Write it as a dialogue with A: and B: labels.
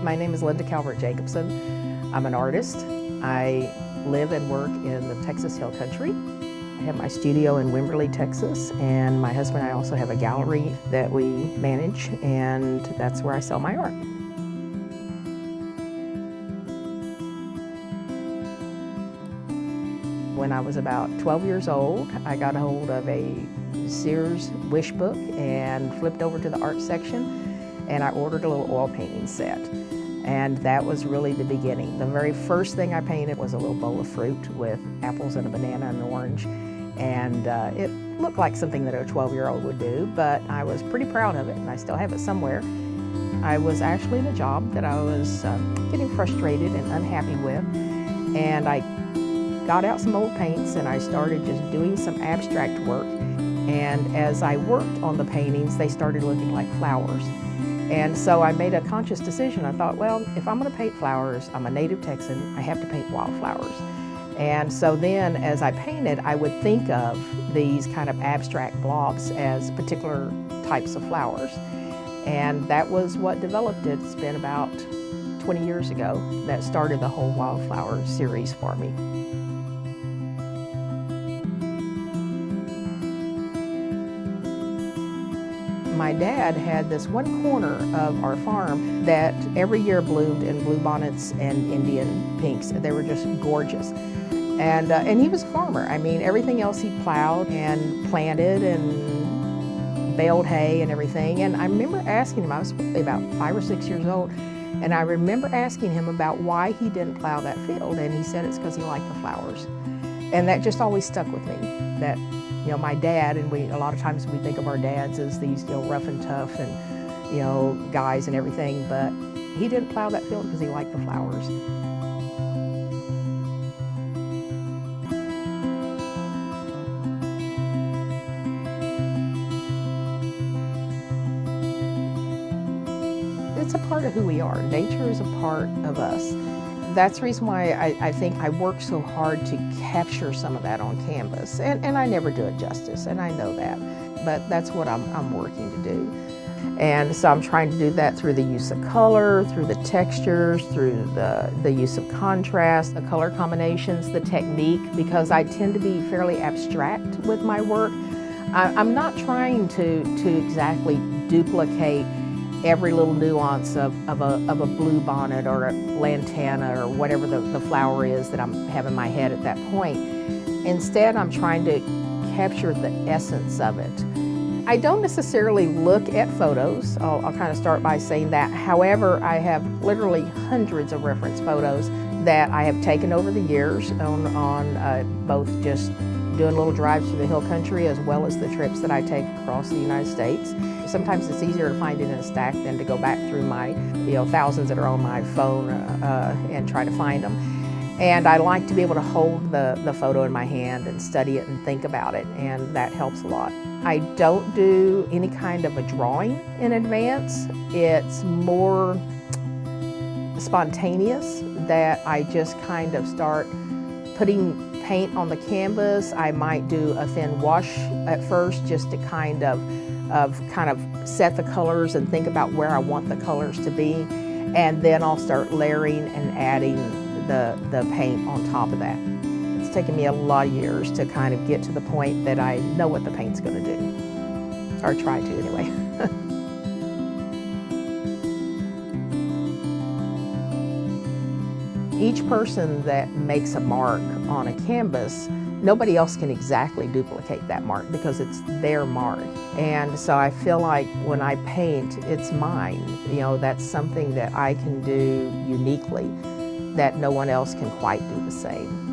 A: My name is Linda Calvert Jacobson. I'm an artist. I live and work in the Texas Hill Country. I have my studio in Wimberley, Texas, and my husband and I also have a gallery that we manage, and that's where I sell my art. When I was about 12 years old, I got a hold of a Sears wish book and flipped over to the art section, and I ordered a little oil painting set. And that was really the beginning. The very first thing I painted was a little bowl of fruit with apples and a banana and an orange. And it looked like something that a 12-year-old would do, but I was pretty proud of it, and I still have it somewhere. I was actually in a job that I was getting frustrated and unhappy with, and I got out some old paints and I started just doing some abstract work. And as I worked on the paintings, they started looking like flowers. And so I made a conscious decision. I thought, well, if I'm going to paint flowers, I'm a native Texan, I have to paint wildflowers. And so then as I painted, I would think of these kind of abstract blobs as particular types of flowers. And that was what developed it. It's been about 20 years ago that started the whole Wildflower series for me. My dad had this one corner of our farm that every year bloomed in bluebonnets and Indian pinks. They were just gorgeous. And he was a farmer. I mean, everything else he plowed and planted and baled hay and everything. And I remember asking him, I was probably about 5 or 6 years old, and I remember asking him about why he didn't plow that field. And he said it's because he liked the flowers. And that just always stuck with me, that my dad, and a lot of times we think of our dads as these, rough and tough and, guys and everything, but he didn't plow that field because he liked the flowers. It's a part of who we are. Nature is a part of us. That's the reason why I think I work so hard to capture some of that on canvas. And I never do it justice, and I know that. But that's what I'm working to do. And so I'm trying to do that through the use of color, through the textures, through the use of contrast, the color combinations, the technique, because I tend to be fairly abstract with my work. I'm not trying to exactly duplicate every little nuance of a blue bonnet or a lantana or whatever the flower is that I have in my head at that point. Instead, I'm trying to capture the essence of it. I don't necessarily look at photos. I'll kind of start by saying that. However, I have literally hundreds of reference photos that I have taken over the years on both just doing little drives through the hill country as well as the trips that I take across the United States. Sometimes it's easier to find it in a stack than to go back through my thousands that are on my phone and try to find them. And I like to be able to hold the photo in my hand and study it and think about it, and that helps a lot. I don't do any kind of a drawing in advance. It's more spontaneous, that I just kind of start putting paint on the canvas. I might do a thin wash at first just to kind of set the colors and think about where I want the colors to be, and then I'll start layering and adding the paint on top of that. It's taken me a lot of years to kind of get to the point that I know what the paint's going to do, or try to anyway. Each person that makes a mark on a canvas, nobody else can exactly duplicate that mark because it's their mark. And so I feel like when I paint, it's mine. That's something that I can do uniquely that no one else can quite do the same.